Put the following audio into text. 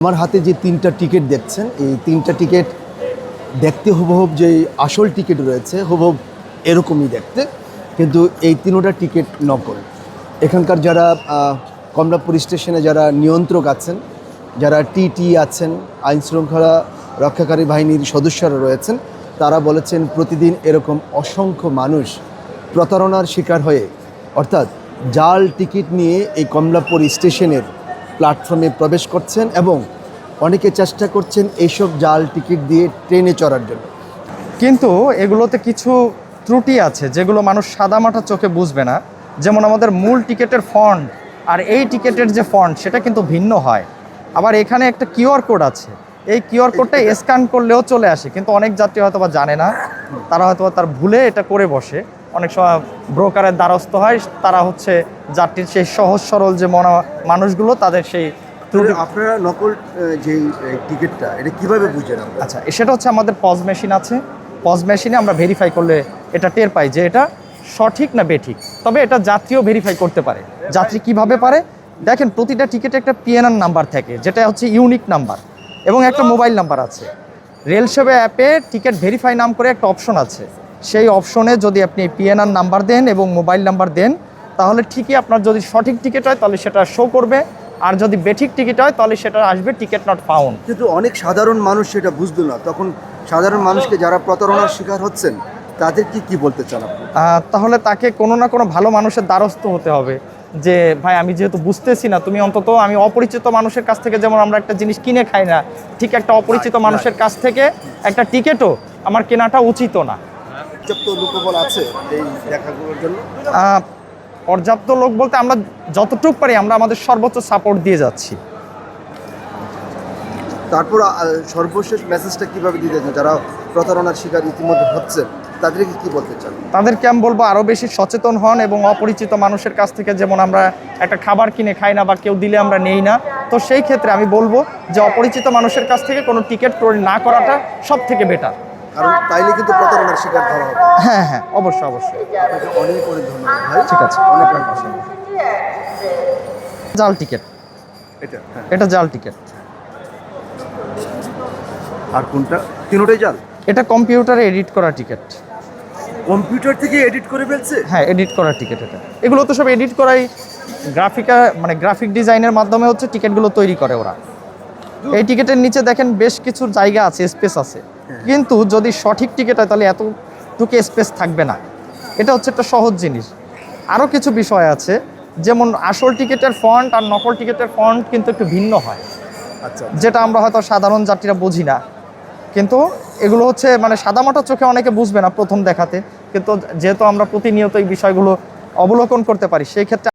আমার হাতে যে 3টা টিকিট দেখছেন, এই 3টা টিকিট দেখতে হুবহুব যে আসল টিকিট রয়েছে হুবহুব এরকমই দেখতে, কিন্তু এই 3টা টিকিট নকল। এখানকার যারা কমলাপুর স্টেশনে যারা নিয়ন্ত্রক আছেন, যারা টিটি আছেন, আইনশৃঙ্খলা রক্ষাকারী বাহিনীর সদস্যরা রয়েছেন, তারা বলেছেন প্রতিদিন এরকম অসংখ্য মানুষ প্রতারণার শিকার হয়ে, অর্থাৎ জাল টিকিট নিয়ে এই কমলাপুর স্টেশনের প্ল্যাটফর্মে প্রবেশ করছেন এবং অনেকে চেষ্টা করছেন এইসব জাল টিকিট দিয়ে ট্রেনে চড়ার জন্য। কিন্তু এগুলোতে কিছু ত্রুটি আছে যেগুলো মানুষ সাদামাটা চোখে বুঝবে না। যেমন আমাদের মূল টিকিটের ফন্ট আর এই টিকিটের যে ফন্ট সেটা কিন্তু ভিন্ন হয়। আবার এখানে একটা কিউআর কোড আছে, এই কিউআর কোডটা স্ক্যান করলেও চলে আসে, কিন্তু অনেক যাত্রী হয়তো বা জানে না, তারা হয়তো তার ভুলে এটা করে বসে। অনেক সময় ব্রোকারের দ্বারস্থ হয়, তারা হচ্ছে যাত্রীর সেই সহজ সরল যে মানুষগুলো তাদের সেই আপনারা নকল যে টিকিটটা এটা কিভাবে বুঝেন? আচ্ছা, সেটা হচ্ছে আমাদের পজ মেশিন আছে, পজ মেশিনে আমরা ভেরিফাই করলে এটা টের পাই যে এটা সঠিক না বেঠিক। তবে এটা যাত্রীও ভেরিফাই করতে পারে। যাত্রী কিভাবে পারে? দেখেন, প্রতিটা টিকিটে একটা পিএনআর নাম্বার থাকে, যেটা হচ্ছে ইউনিক নাম্বার, এবং একটা মোবাইল নাম্বার আছে। রেল সেবা অ্যাপে টিকিট ভেরিফাই নাম করে একটা অপশন আছে, সেই অপশনে যদি আপনি পিএনআর নাম্বার দেন এবং মোবাইল নাম্বার দেন, তাহলে ঠিকই আপনার যদি সঠিক টিকিট হয় তাহলে সেটা শো করবে, আর যদি বেঠিক টিকিট হয় তাহলে সেটা আসবে টিকিট নট ফাউন্ড। কিন্তু অনেক সাধারণ মানুষ সেটা বুঝতো না, তখন সাধারণ মানুষকে যারা প্রতারণার শিকার হচ্ছেন তাদেরকে কি বলতে চান আপনি? তাহলে তাকে কোনো না কোনো ভালো মানুষের দ্বারস্থ হতে হবে যে ভাই, আমি যেহেতু বুঝতেছি না, তুমি অন্তত, আমি অপরিচিত মানুষের কাছ থেকে যেমন আমরা একটা জিনিস কিনে খাই না, ঠিক একটা অপরিচিত মানুষের কাছ থেকে একটা টিকিটও আমার কেনাটা উচিত না। পর্যাপ্ত লোকবল আছে এই দেখাগুলোর জন্য? পর্যাপ্ত লোক বলতে আমরা যতটুকু পারি আমরা আমাদের সর্বোচ্চ সাপোর্ট দিয়ে যাচ্ছি। তারপর সর্বশেষ মেসেজটা কিভাবে দিতে চান যারা প্রতারণার শিকার ইতিমধ্যে হচ্ছেন, তাদেরকে কি বলতে চান? তাদেরকে আমি বলবো আরও বেশি সচেতন হন, এবং অপরিচিত মানুষের কাছ থেকে যেমন আমরা একটা খাবার কিনে খাই না বা কেউ দিলে আমরা নেই না, তো সেই ক্ষেত্রে আমি বলবো যে অপরিচিত মানুষের কাছ থেকে কোনো টিকিট ক্রয় না করাটা সব থেকে বেটার। কারণ তাইলে কিন্তু প্রতারণার শিকার ধরা হবে। হ্যাঁ হ্যাঁ, অবশ্যই অবশ্যই। আপনাকে অনেক অনেক ধন্যবাদ ভাই। ঠিক আছে, অনেক অনেক ধন্যবাদ। জাল টিকিট, এটা হ্যাঁ। এটা জাল টিকিট। আর কোনটা? তিনটাই জাল? এটা কম্পিউটারে এডিট করা টিকিট। কম্পিউটার থেকে এডিট করে ফেলছে? হ্যাঁ, এডিট করা টিকিট এটা। এগুলো তো সব এডিট করাই, গ্রাফিক ডিজাইনের মাধ্যমে হচ্ছে টিকিটগুলো তৈরি করে ওরা। এই টিকিটের নিচে দেখেন বেশ কিছু জায়গা আছে, স্পেস আছে, কিন্তু যদি সঠিক টিকিট হয় তাহলে এতটুকু স্পেস থাকবে না। এটা হচ্ছে একটা সহজ জিনিস। আরও কিছু বিষয় আছে, যেমন আসল টিকিটের ফন্ট আর নকল টিকিটের ফন্ট কিন্তু একটু ভিন্ন হয়, আচ্ছা, যেটা আমরা হয়তো সাধারণ যাত্রীরা বুঝি না। কিন্তু এগুলো হচ্ছে সাদামাটা চোখে অনেকে বুঝবে না প্রথম দেখাতে, কিন্তু যেহেতু আমরা প্রতিনিয়ত এই বিষয়গুলো অবলোকন করতে পারি, সেই ক্ষেত্রে